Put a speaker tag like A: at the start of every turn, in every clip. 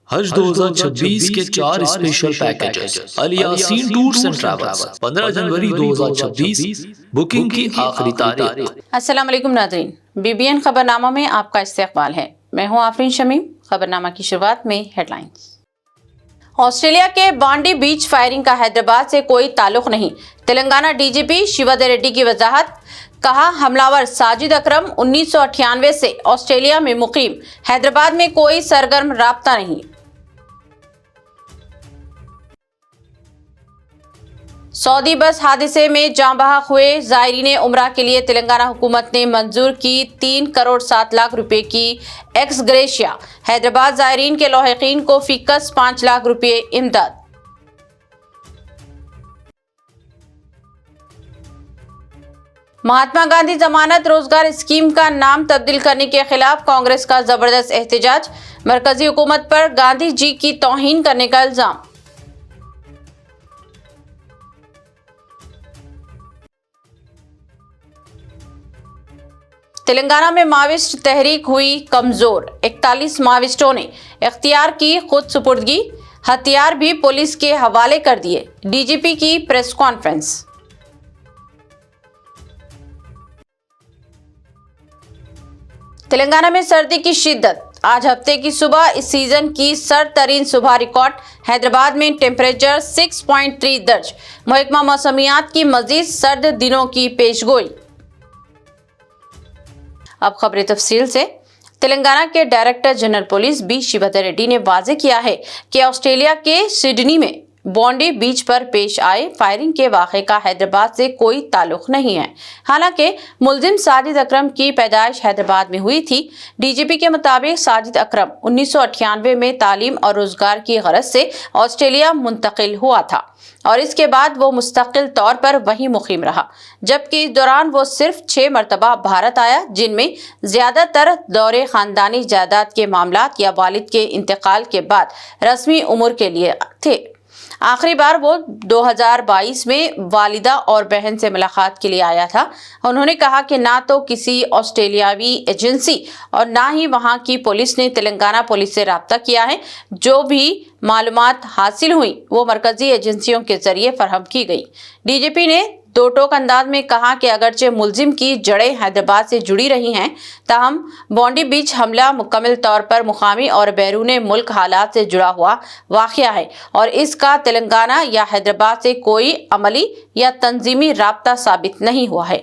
A: حج 2026 کے 4 special packages Alyaseen tours and travels 15 جنوری 2026 booking کی آخری تاریخ۔
B: السلام علیکم ناظرین، BBN خبرنامہ میں آپ کا استقبال ہے۔ میں ہوں آفرین شمیم۔ خبرنامہ کی شروعات میں ہیڈ لائنز۔ آسٹریلیا کے بانڈی بیچ فائرنگ کا حیدرآباد سے کوئی تعلق نہیں، تلنگانہ DGP شیوادے ریڈی کی وضاحت۔ کہا حملہ ساجد اکرم 1998 سے آسٹریلیا میں مقیم، حیدرآباد میں کوئی سرگرم رابطہ نہیں۔ سعودی بس حادثے میں جاں بحق ہوئے زائرین عمرہ کے لیے تلنگانہ حکومت نے منظور کی 3 کروڑ 7 لاکھ روپے کی ایکس گریشیا، حیدرآباد زائرین کے لاحقین کو فی کس 5 لاکھ روپے امداد۔ مہاتما گاندھی ضمانت روزگار اسکیم کا نام تبدیل کرنے کے خلاف کانگریس کا زبردست احتجاج، مرکزی حکومت پر گاندھی جی کی توہین کرنے کا الزام۔ تلنگانہ میں ماویسٹ تحریک ہوئی کمزور، 41 ماویسٹوں نے اختیار کی خود سپردگی، ہتھیار بھی پولیس کے حوالے کر دیے، DGP کی پریس کانفرنس۔ تلنگانہ میں سردی کی شدت، آج ہفتے کی صبح اس سیزن کی سرد ترین صبح ریکارڈ، حیدرآباد میں ٹیمپریچر 6.3 درج، محکمہ موسمیات کی مزید سرد دنوں کی پیش گوئی۔ اب خبریں تفصیل سے۔ تلنگانہ کے director general police B Shivadhar Reddy نے واضح کیا ہے کہ آسٹریلیا کے سڈنی میں بانڈی بیچ پر پیش آئے فائرنگ کے واقعے کا حیدرآباد سے کوئی تعلق نہیں ہے، حالانکہ ملزم ساجد اکرم کی پیدائش حیدرآباد میں ہوئی تھی۔ DGP کے مطابق ساجد اکرم 1998 میں تعلیم اور روزگار کی غرض سے آسٹریلیا منتقل ہوا تھا اور اس کے بعد وہ مستقل طور پر وہیں مقیم رہا، جبکہ اس دوران وہ صرف 6 مرتبہ بھارت آیا، جن میں زیادہ تر دورے خاندانی جائیداد کے معاملات یا والد کے انتقال کے بعد رسمی امور کے لیے تھے۔ آخری بار وہ 2022 میں والدہ اور بہن سے ملاقات کے لیے آیا تھا۔ انہوں نے کہا کہ نہ تو کسی آسٹریلیاوی ایجنسی اور نہ ہی وہاں کی پولیس نے تلنگانہ پولیس سے رابطہ کیا ہے۔ جو بھی معلومات حاصل ہوئیں وہ مرکزی ایجنسیوں کے ذریعے فراہم کی گئی۔ DGP نے دو ٹوک انداز میں کہا کہ اگرچہ ملزم کی جڑیں حیدرآباد سے جڑی رہی ہیں، تاہم بانڈی بیچ حملہ مکمل طور پر مقامی اور بیرون ملک حالات سے جڑا ہوا واقعہ ہے اور اس کا تلنگانہ یا حیدرآباد سے کوئی عملی یا تنظیمی رابطہ ثابت نہیں ہوا ہے۔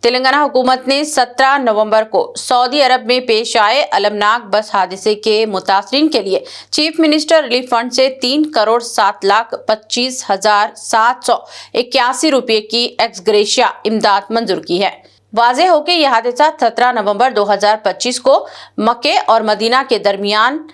B: تلنگانہ حکومت نے 17 نومبر کو سعودی عرب میں پیش آئے المناک بس حادثے کے متاثرین کے لیے چیف منسٹر ریلیف فنڈ سے 3 کروڑ 7 لاکھ 25 ہزار 781 روپے کی ایکس گریشیا امداد منظور کی ہے۔ واضح ہو کہ یہ حادثہ 17 نومبر 2025 کو مکہ اور مدینہ کے درمیان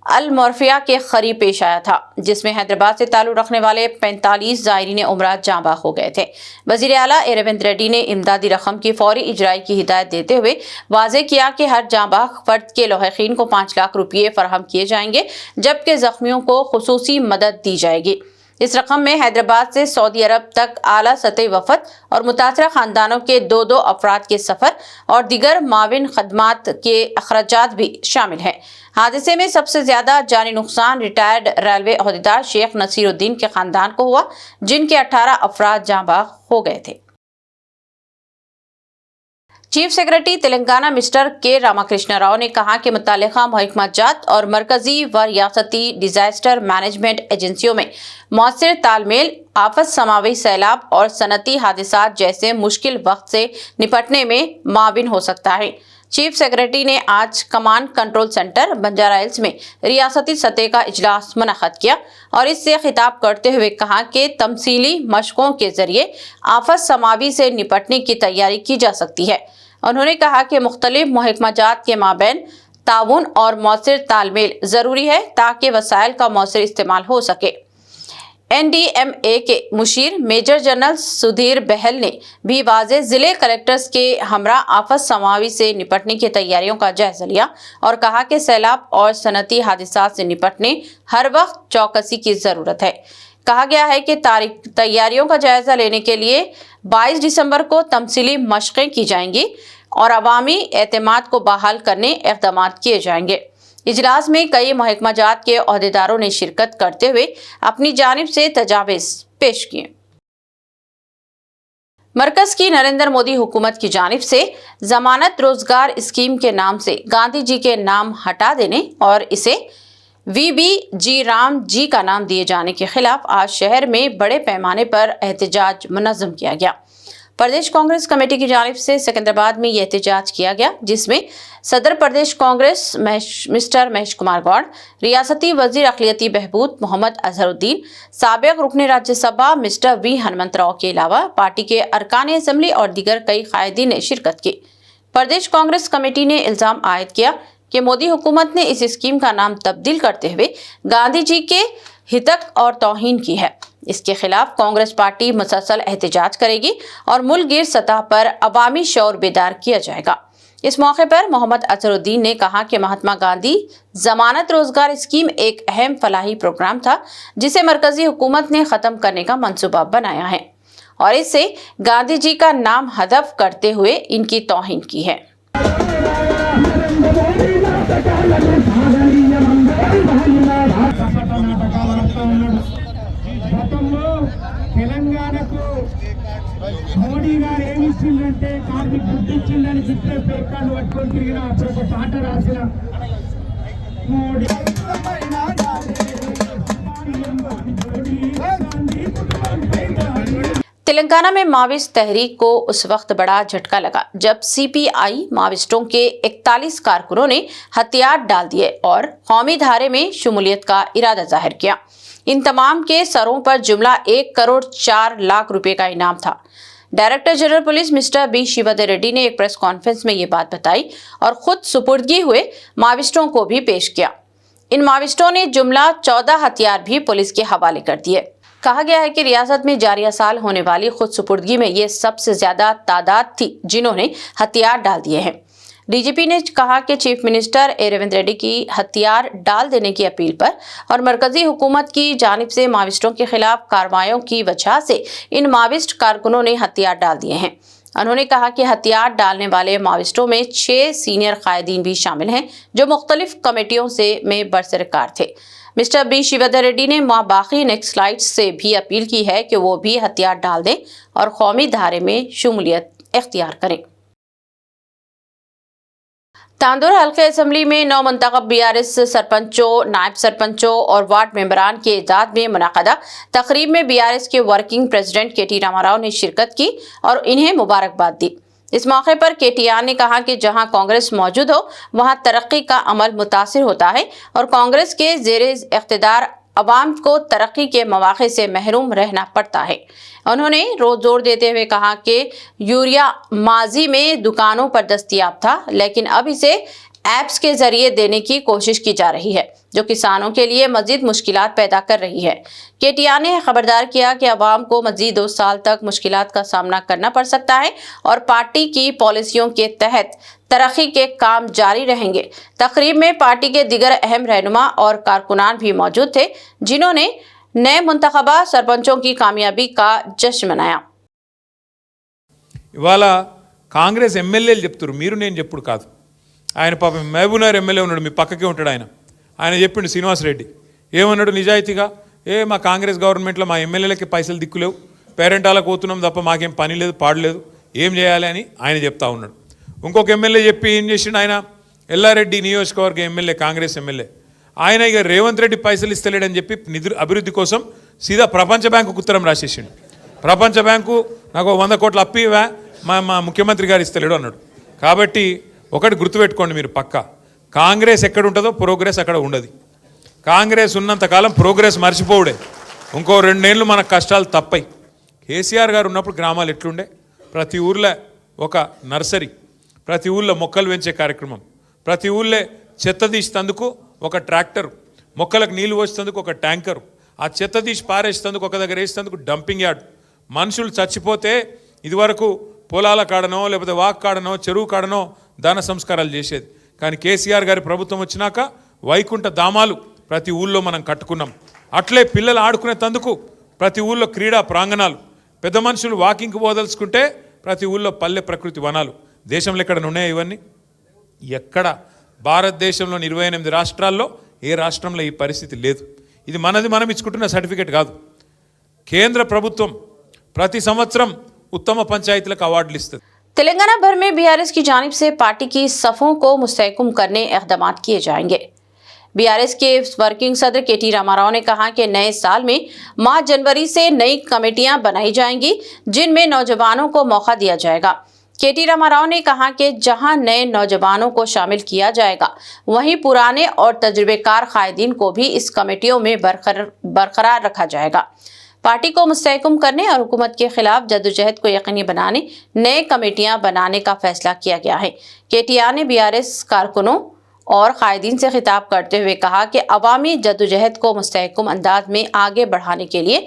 B: المورفیا کے قریب پیش آیا تھا، جس میں حیدرآباد سے تعلق رکھنے والے 45 زائرین عمرہ جاں بحق ہو گئے تھے۔ وزیر اعلیٰ ریونت ریڈی نے امدادی رقم کی فوری اجرائی کی ہدایت دیتے ہوئے واضح کیا کہ ہر جاں بحق فرد کے لاحقین کو 5 لاکھ روپے فراہم کیے جائیں گے، جبکہ زخمیوں کو خصوصی مدد دی جائے گی۔ اس رقم میں حیدرآباد سے سعودی عرب تک اعلیٰ سطحی وفد اور متاثرہ خاندانوں کے 2 افراد کے سفر اور دیگر معاون خدمات کے اخراجات بھی شامل ہیں۔ حادثے میں سب سے زیادہ جانی نقصان ریٹائرڈ ریلوے عہدیدار شیخ نصیر الدین کے خاندان کو ہوا، جن کے 18 افراد جاں بحق ہو گئے تھے۔ چیف سیکرٹری تلنگانہ مسٹر کے راما کرشنا راؤ نے کہا کہ متعلقہ محکمہ جات اور مرکزی و ریاستی ڈیزاسٹر مینجمنٹ ایجنسیوں میں مؤثر تال میل آفت سماوی سیلاب اور صنعتی حادثات جیسے مشکل وقت سے نپٹنے میں معاون ہو سکتا ہے۔ چیف سیکرٹری نے آج command control centre Banjara Hills میں ریاستی سطح کا اجلاس منعقد کیا اور اس سے خطاب کرتے ہوئے کہا کہ تمثیلی مشقوں کے ذریعے آفت سماوی سے نپٹنے کی تیاری کی جا سکتی ہے۔ انہوں نے کہا کہ مختلف محکمہ جات کے مابین تعاون اور مؤثر تال میل ضروری ہے تاکہ وسائل کا مؤثر استعمال ہو سکے۔ NDMA کے مشیر میجر جنرل سدھیر بہل نے بھی واضح ضلع کلکٹرز کے ہمراہ آفت سماوی سے نپٹنے کی تیاریوں کا جائزہ لیا اور کہا کہ سیلاب اور صنعتی حادثات سے نپٹنے ہر وقت چوکسی کی ضرورت ہے۔ کہا گیا ہے کہ تیاریوں کا جائزہ لینے کے لیے 22 دسمبر کو تمثیلی مشقیں کی جائیں گی اور عوامی اعتماد کو بحال کرنے اقدامات کیے جائیں گے۔ इजलास में कई महकमा जात के ओहदेदारों ने शिरकत करते हुए अपनी जानिब से तजावीज़ पेश किए। मरकज की नरेंद्र मोदी हुकूमत की जानिब से जमानत रोजगार स्कीम के नाम से गांधी जी के नाम हटा देने और इसे VB राम जी का नाम दिए जाने के खिलाफ आज शहर में बड़े पैमाने पर एहतजाज मुनज़्ज़म किया गया। प्रदेश कांग्रेस कमेटी की जानिब से सिकंदराबाद में यह एहतजाज किया गया, जिसमें सदर प्रदेश कांग्रेस मिस्टर महेश कुमार गौड़, रियासती वजीर अक़लियती बहबूद मोहम्मद अजहरुद्दीन, साबिक़ रुकन राज्यसभा मिस्टर V हनुमंतराव के अलावा पार्टी के अरकान असम्बली और दीगर कई कायदीन ने शिरकत की। प्रदेश कांग्रेस कमेटी ने इल्ज़ाम आयद किया कि मोदी हुकूमत ने इस स्कीम का नाम तब्दील करते हुए गांधी जी के हितक और तौहीन की है। इसके खिलाफ कांग्रेस पार्टी मुसलसल एहतजाज करेगी और मुल्क गिर सतह पर अवामी शौर बेदार किया जाएगा। इस मौके पर मोहम्मद अजहरुद्दीन ने कहा कि महात्मा गांधी जमानत रोजगार स्कीम एक अहम फलाही प्रोग्राम था, जिसे मरकजी हुकूमत ने खत्म करने का मंसूबा बनाया है और इससे गांधी जी का नाम हदफ करते हुए इनकी तौहीन की है।
C: మోడీ గారు ఏమి ఇచ్చిందంటే కార్మిక బుద్ధి ఇచ్చిందని చెప్పే పేపర్లు పట్టుకొని తిరిగిన అప్పుడు ఒక పాట రాసిన మోడీ
B: तेलंगाना में माविस्ट तहरीक को उस वक्त बड़ा झटका लगा जब CPI माविस्टों के 41 कारकुनों ने हथियार डाल दिए और कौमी धारे में शमूलियत का इरादा जाहिर किया। इन तमाम के सरों पर जुमला 1 करोड़ 4 लाख रुपए का इनाम था। Director general police mister B Shivadhar Reddy ने एक प्रेस कॉन्फ्रेंस में ये बात बताई और खुद सुपुर्दगी हुए माविस्टों को भी पेश किया। इन माविस्टों ने जुमला 14 हथियार भी पुलिस के हवाले कर दिए। कहा गया है कि रियासत में जारिया साल होने वाली खुद सुपुर्दगी में ये सबसे ज्यादा तादाद थी जिन्होंने हथियार डाल दिए हैं। DGP ने कहा कि चीफ मिनिस्टर रेवंत रेड्डी की हथियार डाल देने की अपील पर और मरकजी हुकूमत की जानिब से माविस्टों के खिलाफ कार्रवाइयों की वजह से इन माविस्ट कारकुनों ने हथियार डाल दिए हैं। उन्होंने कहा कि हथियार डालने वाले माविस्टों में 6 सीनियर कायदीन भी शामिल हैं जो मुख्तलिफ कमेटियों से में बरसरकार थे। मिस्टर B शिवदर रेड्डी ने बाकी नेक्सलाइट्स से भी अपील की है कि वो भी हथियार डाल दें और कौमी धारे में शमूलियत इख्तियार करें। तांदुर हल्के असम्बली में 9 मुंतखब BRS सरपंचों, नायब सरपंचों और वार्ड मेंबरान के एजाज में मुनाक़दा तकरीब में BRS के वर्किंग प्रेसिडेंट KT रामाराव ने शिरकत की और इन्हें मुबारकबाद दी। इस मौके पर KTR ने कहा कि जहां कांग्रेस मौजूद हो वहां तरक्की का अमल मुतासिर होता है और कांग्रेस के ज़ेरे इख्तिदार अवाम को तरक्की के मौक़े से महरूम रहना पड़ता है। उन्होंने जोर देते हुए कहा कि यूरिया माजी में दुकानों पर दस्तयाब था, लेकिन अब इसे ऐप्स के जरिए देने की कोशिश की जा रही है, जो किसानों के लिए मजीद मुश्किलात पैदा कर रही है। KTR ने खबरदार किया कि अवाम को मजीद 2 साल तक मुश्किलात का सामना करना पड़ सकता है और पार्टी की पॉलिसियों के तहत तरक्की के काम जारी रहेंगे। तकरीब में पार्टी के दिगर अहम रहनुमा और कारकुनान भी मौजूद थे, जिन्होंने नए मुंतखबा सरपंचों की कामयाबी का जश्न मनाया।
D: ఇవాళ కాంగ్రెస్ ఎమ్మెల్యేలు చెప్తారు, మీరు నేను చెప్పుడు కాదు. ఆయన పాపం మహబూబ్నగర్ ఎమ్మెల్యే ఉన్నాడు, మీ పక్కకే ఉంటాడు. ఆయన చెప్పిండు శ్రీనివాసరెడ్డి ఏమన్నాడు నిజాయితీగా, మా కాంగ్రెస్ గవర్నమెంట్లో మా ఎమ్మెల్యేలకి పైసలు దిక్కులేవు, పేరెంటాలకు పోతున్నాం తప్ప మాకేం పని లేదు పాడలేదు, ఏం చేయాలి అని ఆయన చెప్తా ఉన్నాడు. ఇంకొక ఎమ్మెల్యే చెప్పి ఏం చేసిండు, ఆయన ఎల్లారెడ్డి నియోజకవర్గ ఎమ్మెల్యే, కాంగ్రెస్ ఎమ్మెల్యే, ఆయన ఇక రేవంత్ రెడ్డి పైసలు ఇస్తలేడని చెప్పి నిధుల అభివృద్ధి కోసం సీదా ప్రపంచ బ్యాంకుకు ఉత్తరం రాసేసిండు. ప్రపంచ బ్యాంకు నాకు 100 కోట్ల అప్పు ఇవా, మా ముఖ్యమంత్రి గారు ఇస్తలేడు అన్నాడు. కాబట్టి ఒకటి గుర్తుపెట్టుకోండి మీరు పక్కా, కాంగ్రెస్ ఎక్కడ ఉంటుందో ప్రోగ్రెస్ అక్కడ ఉండదు. కాంగ్రెస్ ఉన్నంతకాలం ప్రోగ్రెస్ మర్చిపోవుడే. ఇంకో 2 ఏళ్ళు మనకు కష్టాలు తప్పై. కేసీఆర్ గారు ఉన్నప్పుడు గ్రామాలు ఎట్లుండే, ప్రతి ఊర్లో ఒక నర్సరీ, ప్రతి ఊళ్ళో మొక్కలు పెంచే కార్యక్రమం, ప్రతి ఊళ్ళో చెత్త తీసేందుకు ఒక ట్రాక్టర్, మొక్కలకు నీళ్లు పోసేందుకు ఒక ట్యాంకరు, ఆ చెత్త తీసి పారేసేందుకు ఒక దగ్గర వేసేందుకు డంపింగ్ యార్డ్. మనుషులు చచ్చిపోతే ఇదివరకు పొలాల కాడనో లేకపోతే వాక్ కాడనో చెరువు కాడనో దాన సంస్కారాలు చేసేది. కానీ కేసీఆర్ గారి ప్రభుత్వం వచ్చినాక వైకుంఠ ధామాలు ప్రతి ఊళ్ళో మనం కట్టుకున్నాం. అట్లే పిల్లలు ఆడుకునే తందుకు ప్రతి ఊళ్ళో క్రీడా ప్రాంగణాలు, పెద్ద మనుషులు వాకింగ్కి పోదలుచుకుంటే ప్రతి ఊళ్ళో పల్లె ప్రకృతి వనాలు. దేశంలో ఎక్కడ ఉన్నాయా ఇవన్నీ? ఎక్కడ భారతదేశంలోని 28 రాష్ట్రాల్లో ఏ రాష్ట్రంలో ఈ పరిస్థితి లేదు. ఇది మనది మనం ఇచ్చుకుంటున్న సర్టిఫికేట్ కాదు. కేంద్ర ప్రభుత్వం ప్రతి సంవత్సరం ఉత్తమ పంచాయతీలకు అవార్డులు ఇస్తుంది.
B: तेलंगाना भर में बीआरएस की जानिब से पार्टी की सफ़ों को मुस्तहकम करने इक़दाम किए जाएंगे। बीआरएस के वर्किंग सदर केटी रामाराव ने कहा कि नए साल में माह जनवरी से नई कमेटियां बनाई जाएंगी जिनमें नौजवानों को मौका दिया जाएगा। केटी रामाराव ने कहा कि जहां नए नौजवानों को शामिल किया जाएगा वहीं पुराने और तजुर्बेकार कायदीन को भी इस कमेटियों में बरकरार रखा जाएगा। पार्टी को मुस्तहकम करने और हुकूमत के खिलाफ जद्दोजहद को यकीनी बनाने नए कमेटियां बनाने का फैसला किया गया है। केटीआर ने बीआरएस कारकुनों और कायदीन से खिताब करते हुए कहा कि अवामी जद्दोजहद को मुस्तहकम अंदाज में आगे बढ़ाने के लिए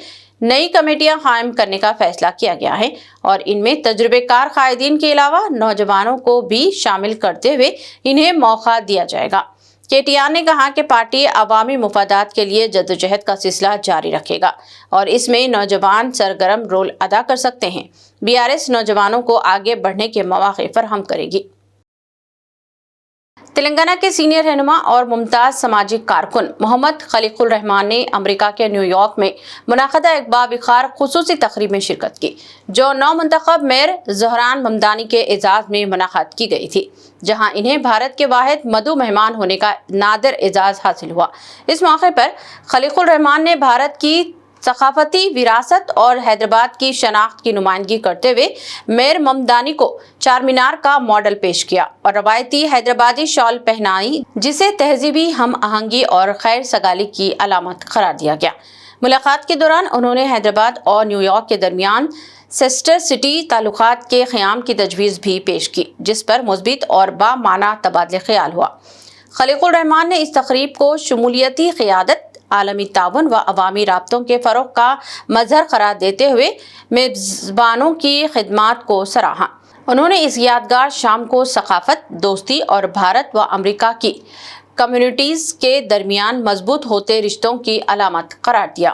B: नई कमेटियां कायम करने का फैसला किया गया है और इनमें तजुर्बेकार कायदीन के अलावा नौजवानों को भी शामिल करते हुए इन्हें मौका दिया जाएगा। केटीआर ने कहा कि पार्टी अवामी मुफादात के लिए जद्दोजहद का सिलसिला जारी रखेगा और इसमें नौजवान सरगर्म रोल अदा कर सकते हैं। बीआरएस नौजवानों को आगे बढ़ने के मौके फराहम करेगी। तेलंगाना के सीनियर रहनुमा और मुमताज समाजी कारकुन मोहम्मद खलीकुल रहमान ने अमेरिका के न्यूयॉर्क में मुनाक़दा इक़बाल विखार खुसूसी तकरीब में शिरकत की, जो नौ मुंतखब मेयर ज़हरान ममदानी के एजाज़ में मुनाक़द की गई थी, जहां इन्हें भारत के वाहिद मदू मेहमान होने का नादिर एजाज़ हासिल हुआ। इस मौके पर खलीकुल रहमान ने भारत की सकाफती विरासत और हैदराबाद की शनाख्त की नुमाइंदगी करते हुए मेयर ममदानी को चार मीनार का मॉडल पेश किया और रवायती हैदराबादी शॉल पहनाई, जिसे तहजीबी हम आहंगी और खैर सगाली की अलामत करार दिया गया। मुलाकात के दौरान उन्होंने हैदराबाद और न्यूयॉर्क के दरमियान सिस्टर सिटी ताल्लुकात के क़याम की तजवीज़ भी पेश की, जिस पर मुस्बित और बामाना तबादले ख्याल हुआ। खलीकुल रहमान ने इस तकरीब को शमूलियती क़यादत, आलमी ताउन व अवामी राब्तों के फ़रोग़ का मज़हर करार देते हुए मेज़बानों की खिदमात को सराहा। उन्होंने इस यादगार शाम को सकाफ़त, दोस्ती और भारत व अमेरिका की कम्युनिटीज़ के दरमियान मजबूत होते रिश्तों की अलामत करार दिया।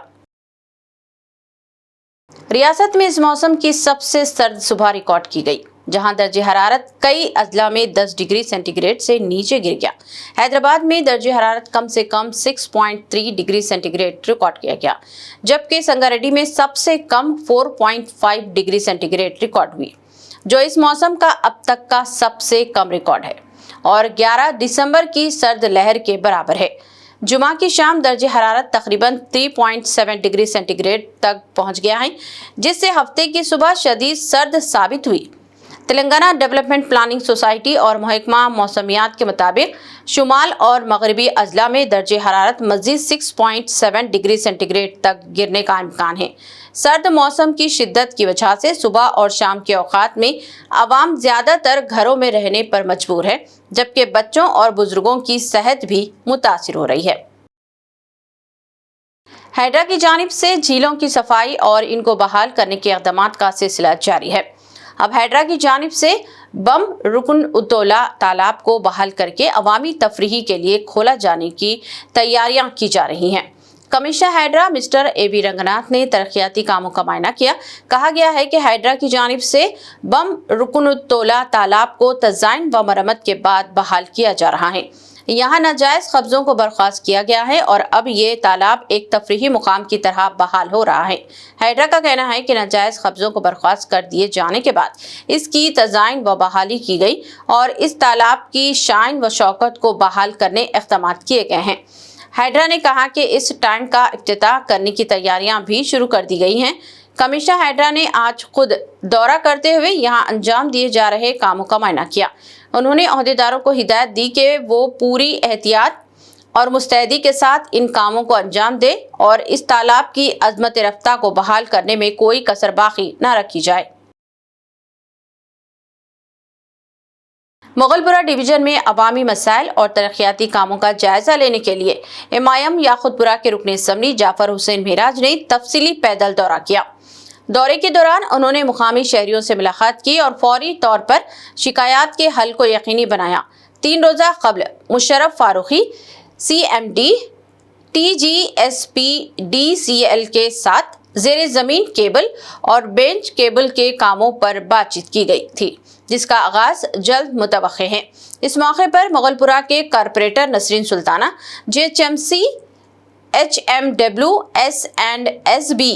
B: रियासत में इस मौसम की सबसे सर्द सुबह रिकॉर्ड की गई, जहां दर्जे हरारत कई अजला में 10 डिग्री सेंटीग्रेड से नीचे गिर गया। हैदराबाद में दर्जे हरारत कम से कम 6.3 डिग्री सेंटीग्रेड रिकॉर्ड किया गया, जबकि संगारेड्डी में सबसे कम 4.5 डिग्री सेंटीग्रेड रिकॉर्ड हुई, जो इस मौसम का अब तक का सबसे कम रिकॉर्ड है और 11 दिसंबर की सर्द लहर के बराबर है। जुमा की शाम दर्जे हरारत तकरीबन 3.7 डिग्री सेंटीग्रेड तक पहुंच गया है, जिससे हफ्ते की सुबह शदीद सर्द साबित हुई। तेलंगाना डेवलपमेंट प्लानिंग सोसाइटी और महकमा मौसमियात के मुताबिक शुमाल और मगरबी अजला में दर्जे हरारत मज़ीद 6.7 डिग्री सेंटीग्रेड तक गिरने का इम्कान है। सर्द मौसम की शिद्दत की वजह से सुबह और शाम के औकात में आवाम ज़्यादातर घरों में रहने पर मजबूर है, जबकि बच्चों और बुजुर्गों की सेहत भी मुतासिर हो रही है। हैड्रा की जानिब से झीलों की सफाई और इनको बहाल करने के इक़दामात का सिलसिला जारी है। अब हैड्रा की जानिब से बम रुकन उद्दौला तालाब को बहाल करके अवामी तफरीही के लिए खोला जाने की तैयारियां की जा रही हैं। Commissioner हैड्रा mister A.B. रंगनाथ ने तरक्याती कामों का मायना किया। कहा गया है कि हैड्रा की जानिब से बम रुकन उद्दौला तालाब को तज़ाइन व मरम्मत के बाद बहाल किया जा रहा है। यहाँ नाजायज़ कब्ज़ों को बर्खास्त किया गया है और अब ये तालाब एक तफरीही मुकाम की तरह बहाल हो रहा है। हैड्रा का कहना है कि नाजायज़ कब्ज़ों को बर्खास्त कर दिए जाने के बाद इसकी तज़ाइन व बहाली की गई और इस तालाब की शान व शौकत को बहाल करने इक़दाम किए गए हैं। हैड्रा ने कहा कि इस टैंक का इफ्तिताह करने की तैयारियां भी शुरू कर दी गई हैं। कमिश्नर हैड्रा ने आज खुद दौरा करते हुए यहां अंजाम दिए जा रहे कामों का मायना किया। उन्होंने अहदेदारों को हिदायत दी कि वो पूरी एहतियात और मुस्तैदी के साथ इन कामों को अंजाम दे और इस तालाब की अज़मत रफ्ता को बहाल करने में कोई कसर बाकी न रखी जाए। मुगलपुरा डिवीजन में अवामी मसाइल और तरक्याती कामों का जायजा लेने के लिए इमाम याकुतपुरा के रुकन असम्बली जाफर हुसैन मेहराज ने तफसीली पैदल दौरा किया। दौरे के दौरान उन्होंने मुकामी शहरियों से मुलाकात की और फौरी तौर पर शिकायत के हल को यकीनी बनाया। 3 रोज़ा कबल मुशर्रफ फारूकी CMD TGSPDCL के साथ ज़ेरे ज़मीन केबल और बेंच केबल के कामों पर बातचीत की गई थी, जिसका आगाज जल्द मुतवक्के है। इस मौके पर मुगलपुरा के corporator Nasreen Sultana, JHMC, HMW, S&SB,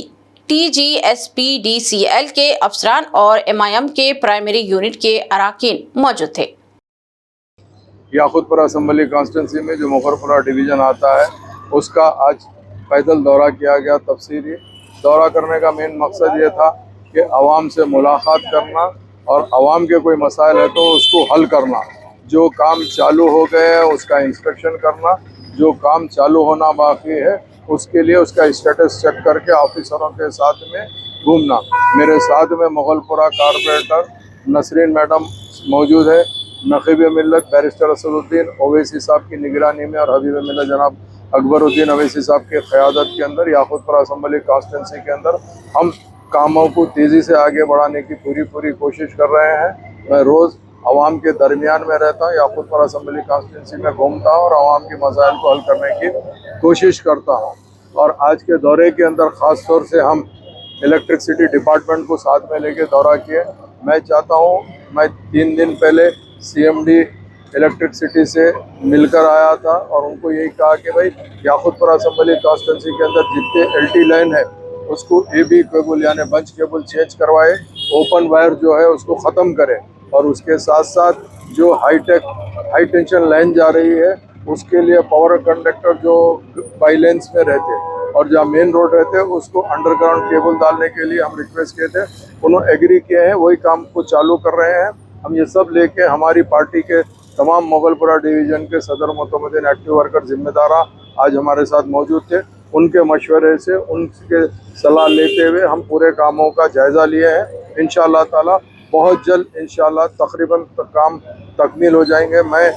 B: TGSPDCL के अफसरान और MIM के प्राइमरी यूनिट के अराकीन मौजूद थे।
E: याकूतपुरा असम्बली कॉन्स्टिट्यूंसी में जो मुगलपुरा डिवीज़न आता है उसका आज पैदल दौरा किया गया। तफसीली दौरा करने का मेन मकसद ये था कि आवाम से मुलाकात करना और आवाम के कोई मसाइल है तो उसको हल करना, जो काम चालू हो गए हैं उसका इंस्पेक्शन करना, जो काम चालू होना बाकी है उसके लिए उसका स्टेटस चेक करके ऑफिसरों के साथ में घूमना। मेरे साथ में मुगलपुरा कॉरपोरेटर नसरीन मैडम मौजूद है, नक़ीब मिल्लत बैरिस्टर असदुद्दीन ओवैसी साहब की निगरानी में और हबीब मिल्लत जनाब अकबरुद्दीन ओवैसी साहब की क़यादत के अंदर याकूतपुरा असम्बली कॉन्स्टिट्यूंसी के अंदर हम कामों को तेज़ी से आगे बढ़ाने की पूरी कोशिश कर रहे हैं। मैं रोज़ आवाम के दरमियान में रहता हूँ, याकूतपुरा असम्बली कॉन्स्टिट्यूंसी में घूमता हूँ और आवाम के मसाइल को हल करने की कोशिश करता हूँ। और आज के दौरे के अंदर ख़ास तौर से हम इलेक्ट्रिसिटी डिपार्टमेंट को साथ में लेके दौरा किए। मैं चाहता हूँ, मैं 3 दिन पहले CMD इलेक्ट्रिसिटी से मिलकर आया था और उनको यही कहा कि भाई याकूतपुरा असम्बली कॉन्स्टिट्यूंसी के अंदर जितने LT लाइन है उसको AB केबल यानी बंच केबल चेंज करवाए, ओपन वायर जो है उसको ख़त्म करें और उसके साथ साथ जो हाई टेंशन लाइन जा रही है उसके लिए पावर कंडक्टर जो बाई लेंस में रहते और जहाँ मेन रोड रहते हैं उसको अंडरग्राउंड केबल डालने के लिए हम रिक्वेस्ट किए थे, उन्होंने एग्री किए हैं, वही काम को चालू कर रहे हैं। हम ये सब लेके हमारी पार्टी के तमाम मुगलपुरा डिवीज़न के सदर मुतमदीन एक्टिव वर्कर जिम्मेदार आज हमारे साथ मौजूद थे। उनके मशवरे से, उनके सलाह लेते हुए हम पूरे कामों का जायज़ा लिए हैं। इंशाअल्लाह ताला बहुत जल्द इंशाअल्लाह तकरीबन काम तकमील हो जाएंगे। मैं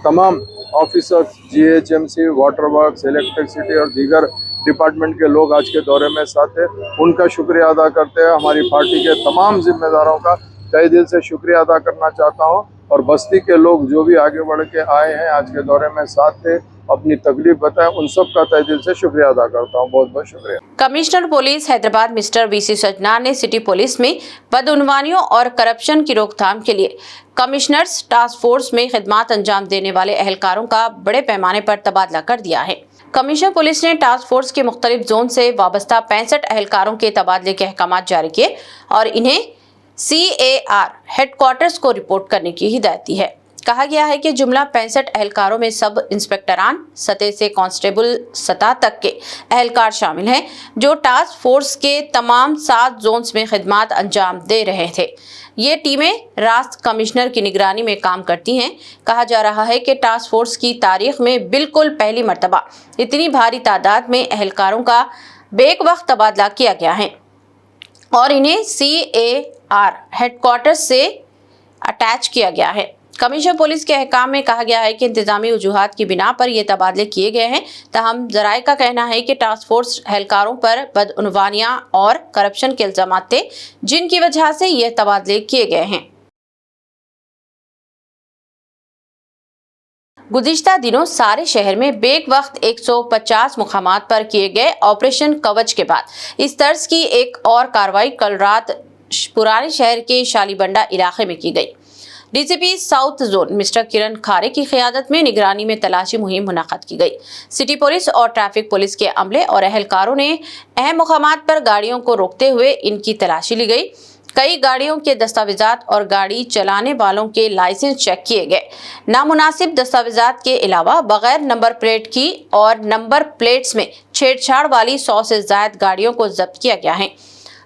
E: तमाम officers JHMC, water works, electricity और दीगर डिपार्टमेंट के लोग आज के दौरे में साथ थे, उनका शुक्रिया अदा करते हैं। हमारी पार्टी के तमाम जिम्मेदारों का तहे दिल से शुक्रिया अदा करना चाहता हूँ और बस्ती के लोग जो भी आगे बढ़ के आए हैं आज के दौरे में साथ थे, अपनी तकलीफ बताएं, उन सब का तहे दिल से शुक्रिया अदा करता हूँ। बहुत बहुत शुक्रिया।
B: Commissioner police Hyderabad mister BC सजनान ने सिटी पुलिस में बदउनवानियों और करप्शन की रोकथाम के लिए कमिश्नर्स टास्क फोर्स में खिदमत अंजाम देने वाले एहलकारों का बड़े पैमाने पर तबादला कर दिया है। कमिश्नर पुलिस ने टास्क फोर्स के मुख्तलिफ जोन से वाबस्ता 65 एहलकारों के तबादले के अहकाम जारी किए और इन्हें CAR हेडक्वार्टर्स को रिपोर्ट करने की हिदायत दी है। कहा गया है कि जुमला 65 एहलकारों में सब इंस्पेक्टरान सतह से कांस्टेबल सतह तक के एहलकार शामिल हैं, जो टास्क फोर्स के तमाम 7 जोन्स में खिदमत अंजाम दे रहे थे। ये टीमें रास्त कमिश्नर की निगरानी में काम करती हैं। कहा जा रहा है कि टास्क फोर्स की तारीख में बिल्कुल पहली मर्तबा इतनी भारी तादाद में एहलकारों का बेक वक्त तबादला किया गया है और इन्हें CAR हेडक्वार्टर्स से अटैच किया गया है। कमिश्नर पुलिस के अहकाम में कहा गया है कि इंतजामी वजूहात की बिना पर ये तबादले किए गए हैं। तहम ज़राए का कहना है कि टास्क फोर्स एहलकारों पर बदउनवानियां और करप्शन के इल्जाम थे, जिनकी वजह से ये तबादले किए गए हैं। गुज़िश्ता दिनों सारे शहर में बेक वक्त 150 मुकामात पर किए गए ऑपरेशन कवच के बाद इस तर्ज की एक और कार्रवाई कल रात पुराने शहर के शालीबंडा इलाके में की गई। DCP साउथ जोन मिस्टर किरण खारे की क़यादत में निगरानी में तलाशी मुहिम मुनक़्क़द की गई। सिटी पुलिस और ट्रैफिक पुलिस के अमले और एहलकारों ने अहम मुकामात पर गाड़ियों को रोकते हुए इनकी तलाशी ली गई। कई गाड़ियों के दस्तावेजात और गाड़ी चलाने वालों के लाइसेंस चेक किए गए। नामुनासिब दस्तावेजात के अलावा बगैर नंबर प्लेट की और नंबर प्लेट्स में छेड़छाड़ वाली 100 से ज़ायद गाड़ियों को जब्त किया गया है।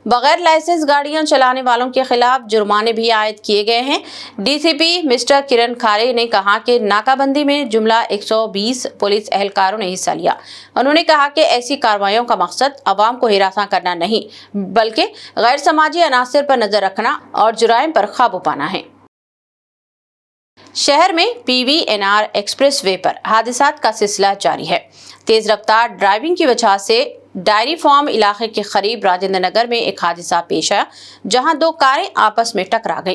B: बगैर लाइसेंस गाड़ियां चलाने वालों के खिलाफ जुर्माने भी आयद किए गए हैं। DCP मिस्टर किरण खारे ने कहा कि नाकाबंदी में जुमला 120 पुलिस एहलकारों ने हिस्सा लिया। उन्होंने कहा कि ऐसी कार्रवाइयों का मकसद अवाम को हिरासा करना नहीं, बल्कि गैर समाजी अनासर पर नजर रखना और जुराइम पर काबू पाना है। शहर में PVNR एक्सप्रेस वे पर हादसात का सिलसिला जारी है। तेज रफ्तार ड्राइविंग की वजह से डायरी फार्म इलाके के करीब राजेंद्र नगर में एक हादसा पेश आया, जहां 2 कारें आपस में टकरा गई।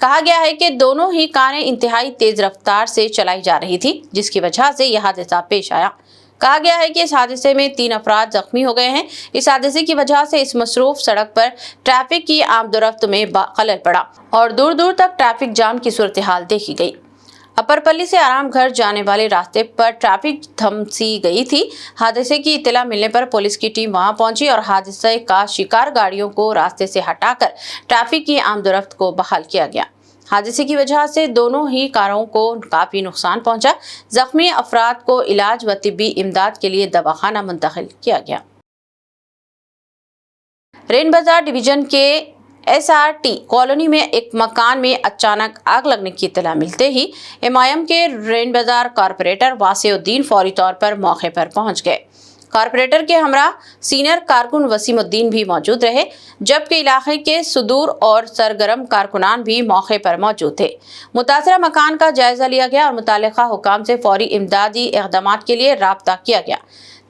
B: कहा गया है कि दोनों ही कारें इंतहाई तेज रफ्तार से चलाई जा रही थी, जिसकी वजह से यह हादसा पेश आया। कहा गया है कि इस हादसे में 3 अफराद जख्मी हो गए हैं। इस हादसे की वजह से इस मसरूफ सड़क पर ट्रैफिक की आमदोरफ्त में खलल पड़ा और दूर दूर तक ट्रैफिक जाम की सूरत हाल देखी गई। अपरपल्ली से आराम घर जाने वाले रास्ते पर ट्रैफिक थम सी गई थी। हादसे की इत्तला मिलने पर पुलिस की टीम वहां पहुंची और हादसे का शिकार गाड़ियों को रास्ते से हटाकर ट्रैफिक की आमदोरफ्त को बहाल किया गया। हादसे की वजह से दोनों ही कारों को काफी नुकसान पहुंचा। जख्मी अफराद को इलाज व तिब्बी इमदाद के लिए दवाखाना मुंतकिल किया गया। रेन बाजार डिवीजन के SRT कॉलोनी में एक मकान में अचानक आग लगने की इत्तला मिलते ही MIM के रेन बाजार कारपोरेटर वासिउद्दीन फौरी तौर पर मौके पर पहुंच गए। कारपोरेटर के हमरा सीनियर कारकुन वसीमुद्दीन भी मौजूद रहे, जबकि इलाके के सुदूर और सरगर्म कारकुनान भी मौके पर मौजूद थे। मुतासरा मकान का जायजा लिया गया और मुतालिका हुकाम से फौरी इमदादी इक़दामात के लिए राब्ता किया गया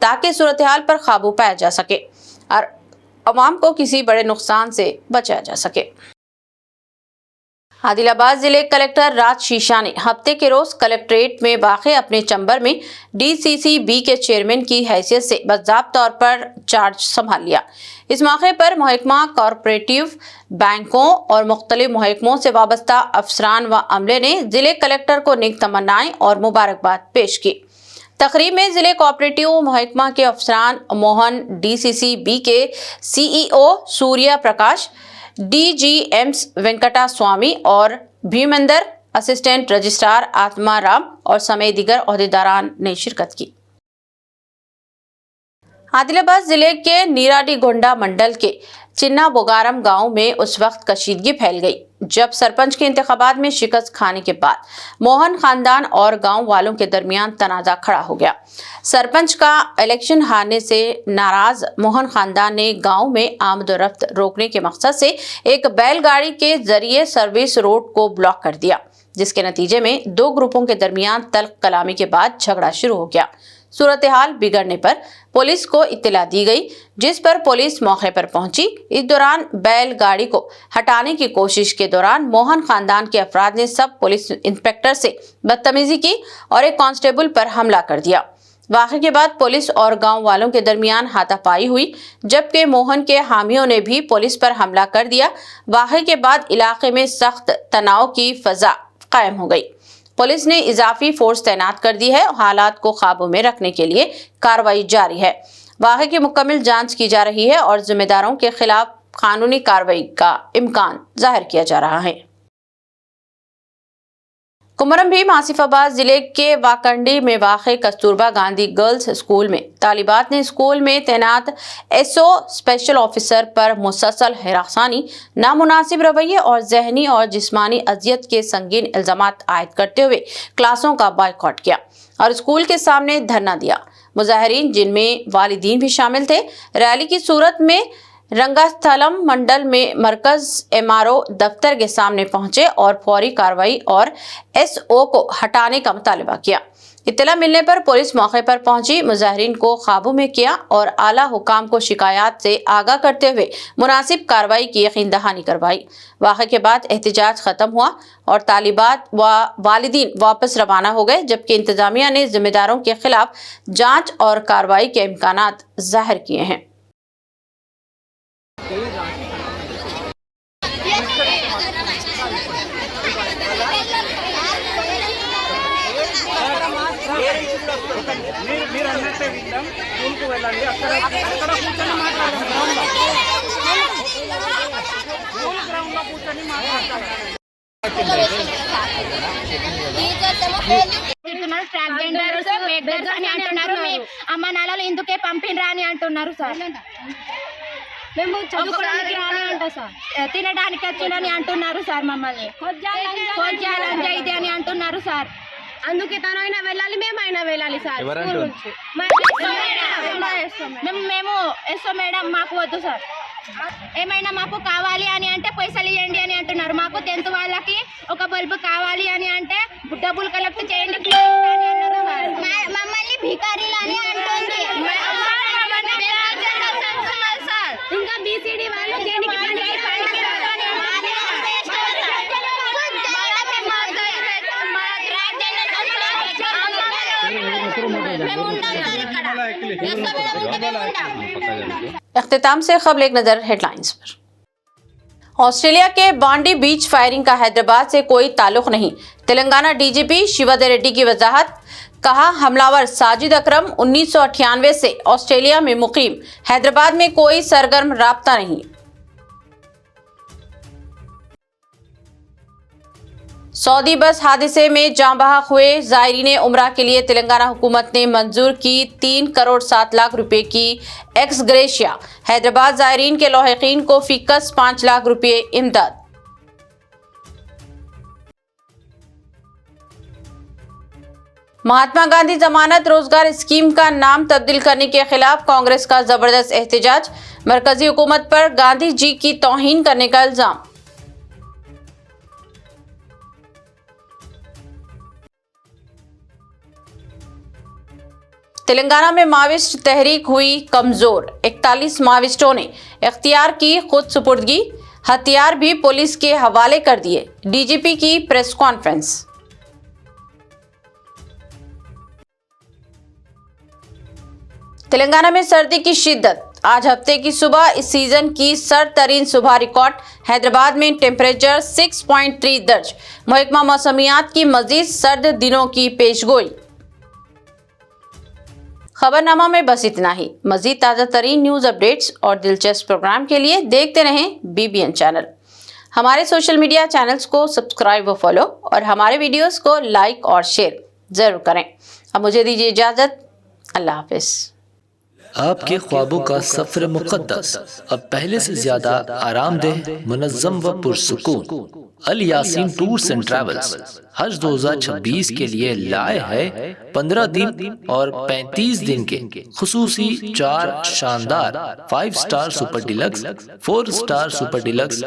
B: ताकि सूरत हाल पर काबू पाया जा सके और अवाम को किसी बड़े नुकसान से बचाया जा सके। आदिलाबाद जिले कलेक्टर राज शीशा ने हफ्ते के रोज कलेक्ट्रेट में वाक़े अपने चंबर में DCCB के चेयरमैन की हैसियत से बाज़ाब्ता तौर पर चार्ज संभाल लिया। इस मौके पर महकमा कॉरपोरेटिव बैंकों और मुख्तलिफ महकमों से वाबस्ता अफसरान व अमले ने जिले कलेक्टर को नेक तमन्नाएं और मुबारकबाद पेश की। तकरीब में जिले कोऑपरेटिव महकमा के अफसरान मोहन, DCCB के CEO सूर्या प्रकाश, DGMs वेंकटा स्वामी और भीमेंदर, असिस्टेंट रजिस्ट्रार आत्मा राम और समेत दीगर ओहदेदारान ने शिरकत की। आदिलाबाद जिले के नीराडी गोंडा मंडल के चिन्ना बोगारम गांव में उस वक्त कशीदगी फैल गई जब सरपंच के इंतखाबात में शिकस्त खाने के बाद मोहन खानदान और गांव वालों के दरमियान तनाजा खड़ा हो गया। सरपंच का इलेक्शन हारने से नाराज मोहन खानदान ने गांव में आमदोरफ्त रोकने के मकसद से एक बैलगाड़ी के जरिए सर्विस रोड को ब्लॉक कर दिया, जिसके नतीजे में 2 ग्रुपों के दरमियान तल्ख कलामी के बाद झगड़ा शुरू हो गया। सूरत हाल बिगड़ने पर पुलिस को इत्तला दी गई, जिस पर पुलिस मौके पर पहुंची। इस दौरान बैलगाड़ी को हटाने की कोशिश के दौरान मोहन खानदान के अफराद ने सब पुलिस इंस्पेक्टर से बदतमीजी की और एक कांस्टेबल पर हमला कर दिया। वाक़े के बाद पुलिस और गांव वालों के दरमियान हाथापाई हुई, जबकि मोहन के हामियों ने भी पुलिस पर हमला कर दिया। वाक़े के बाद इलाके में सख्त तनाव की फजा कायम हो गई। पुलिस ने इजाफी फोर्स तैनात कर दी है और हालात को काबू में रखने के लिए कार्रवाई जारी है। वाक़े की मुकम्मल जांच की जा रही है और जिम्मेदारों के खिलाफ कानूनी कार्रवाई का इम्कान जाहिर किया जा रहा है। कुमरम भीम आसिफाबाद जिले के वाकंडी में वाक़े कस्तूरबा गांधी गर्ल्स स्कूल में तालिबात ने स्कूल में तैनात SO स्पेशल ऑफिसर पर मुसलसल हरासानी, नामुनासिब रवैये और जहनी और जिस्मानी अजियत के संगीन इल्जामात आयद करते हुए क्लासों का बायकॉट किया और स्कूल के सामने धरना दिया। मुजाहिरीन, जिनमें वालिदीन भी शामिल थे, रैली की सूरत में रंगास्थलम मंडल में मरकज MRO दफ्तर के सामने पहुंचे और फौरी कार्रवाई और SO को हटाने का मुतालबा किया। इत्तला मिलने पर पुलिस मौके पर पहुंची, मुजाहिरीन को काबू में किया और आला हुकाम को शिकायत से आगाह करते हुए मुनासिब कार्रवाई की यकीन दहानी करवाई। वाक़े के बाद एहतजाज खत्म हुआ और तालिबात व वालिदीन वापस रवाना हो गए, जबकि इंतजामिया ने जिम्मेदारों के खिलाफ जांच और कार्रवाई के इम्कानात जाहिर किए हैं।
C: మీరు అన్నట్టే విందాం, స్కూల్కి వెళ్ళండి, అక్కడ కూర్చొని మాట్లాడదాం, గ్రౌండ్లో కూర్చొని మాట్లాడతారు।
F: ట్రాన్స్జెండర్స్ బెగ్గర్స్ అని అంటున్నారు, మీ అమ్మ నాన్నలు ఇందుకే పంపినరా అని అంటున్నారు సార్। మేము చదువుకోవడానికి రాని అంట సార్, తినడానికి వచ్చినని అంటున్నారు సార్, మమ్మల్ని ఇది అని అంటున్నారు సార్। అందుకే తనైనా వెళ్ళాలి, మేమైనా వెళ్ళాలి సార్। మేము SO మేడం మాకు వద్దు సార్, ఏమైనా మాకు కావాలి అని అంటే పైసలు ఇవ్వండి అని అంటున్నారు। మాకు 10th వాళ్ళకి ఒక బల్బు కావాలి అని అంటే డబ్బులు కలెక్ట్ చేయండి మమ్మల్ని భికారీలు అని అంటుంది। ఇంకా BCD వాళ్ళు దేనికి మేము ఉంటాం సార్ ఇక్కడ।
B: इख्तिताम से ख़बर एक नज़र हेडलाइंस पर। ऑस्ट्रेलिया के बॉन्डी बीच फायरिंग का हैदराबाद से कोई ताल्लुक नहीं, तेलंगाना डीजीपी शिवाधर रेड्डी की वजाहत। कहा, हमलावर साजिद अकरम 1998 से ऑस्ट्रेलिया में मुकीम, हैदराबाद में कोई सरगर्म राब्ता नहीं। सऊदी बस हादसे में जाँ बहक हुए ज़ायरीन उम्रा के लिए तेलंगाना हुकूमत ने मंजूर की 3 करोड़ 7 लाख रुपए की एक्स ग्रेशिया। हैदराबाद ज़ायरीन के लाहिकीन को फीकस 5 लाख रुपए इमदाद। महात्मा गांधी जमानत रोजगार स्कीम का नाम तब्दील करने के खिलाफ कांग्रेस का जबरदस्त एहतजाज। मरकजी हुकूमत पर गांधी जी की तौहीन करने का इल्जाम। तेलंगाना में माविस्ट तहरीक हुई कमजोर, 41 माविस्टों ने इख्तियार की खुद सुपुर्दगी, हथियार भी पुलिस के हवाले कर दिए। डीजीपी की प्रेस कॉन्फ्रेंस। तेलंगाना में सर्दी की शिद्दत, आज हफ्ते की सुबह इस सीजन की सर्द तरीन सुबह रिकॉर्ड। हैदराबाद में टेम्परेचर 6.3 दर्ज। महकमा मौसमियात की मजीद सर्द दिनों की पेशगोई। खबरनामा में बस इतना ही। मजीद ताज़ा तरीन न्यूज़ अपडेट्स और दिलचस्प प्रोग्राम के लिए देखते रहें BBN चैनल। हमारे सोशल मीडिया चैनल्स को सब्सक्राइब व फॉलो और हमारे वीडियोस को लाइक और शेयर ज़रूर करें। अब मुझे दीजिए इजाज़त। अल्लाह हाफिज़।
A: आपके ख्वाबों का सफर मुक़द्दस अब पहले से ज्यादा आरामदेह, मुनज़्ज़म व पुरसुकून। अल यासीन टूर्स एंड ट्रैवल्स हज 2026 के लिए लाए है 15 दिन और 35 दिन के खुसूसी 4 शानदार 5 star super deluxe, 4 star super deluxe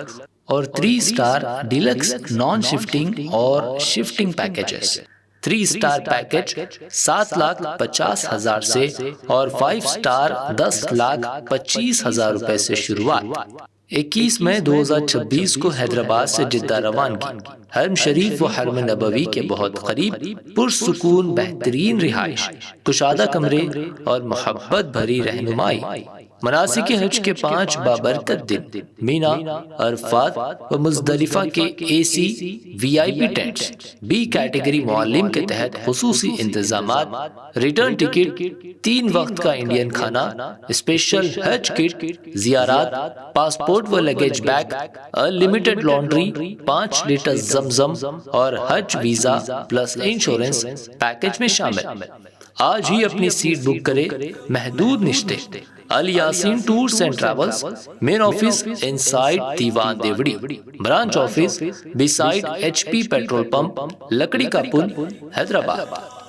A: और 3 स्टार डिलक्स नॉन शिफ्टिंग और शिफ्टिंग पैकेजेस। 3 स्टार पैकेज 7,50,000 से और 5 स्टार 10,25,000 रुपए से शुरुआत। 21 मई 2026 को हैदराबाद से जिद्दा रवानगी। हरम शरीफ व हरम नबवी के बहुत करीब, पुरसुकून बेहतरीन रिहाइश, कुशादा कमरे और मोहब्बत भरी रहनुमाई। मनासिक हज के 5 बाबरकत दिन मीना, अरफात व मुज़दलिफा के AC VIP tents, B category मुअल्लिम के तहत खुसूसी इंतजामात, रिटर्न टिकट, 3 वक्त का इंडियन खाना, स्पेशल हज किट, जियारात, पासपोर्ट व luggage bag, unlimited laundry, 5 litre जमजम और हज वीजा प्लस इंश्योरेंस पैकेज में शामिल। आज ही अपनी सीट बुक करे, महदूद निश्ते। Al Yaseen tours and travels, main office inside Diwan Devdi, branch office beside HP petrol pump, Lakdi ka pull, Hyderabad.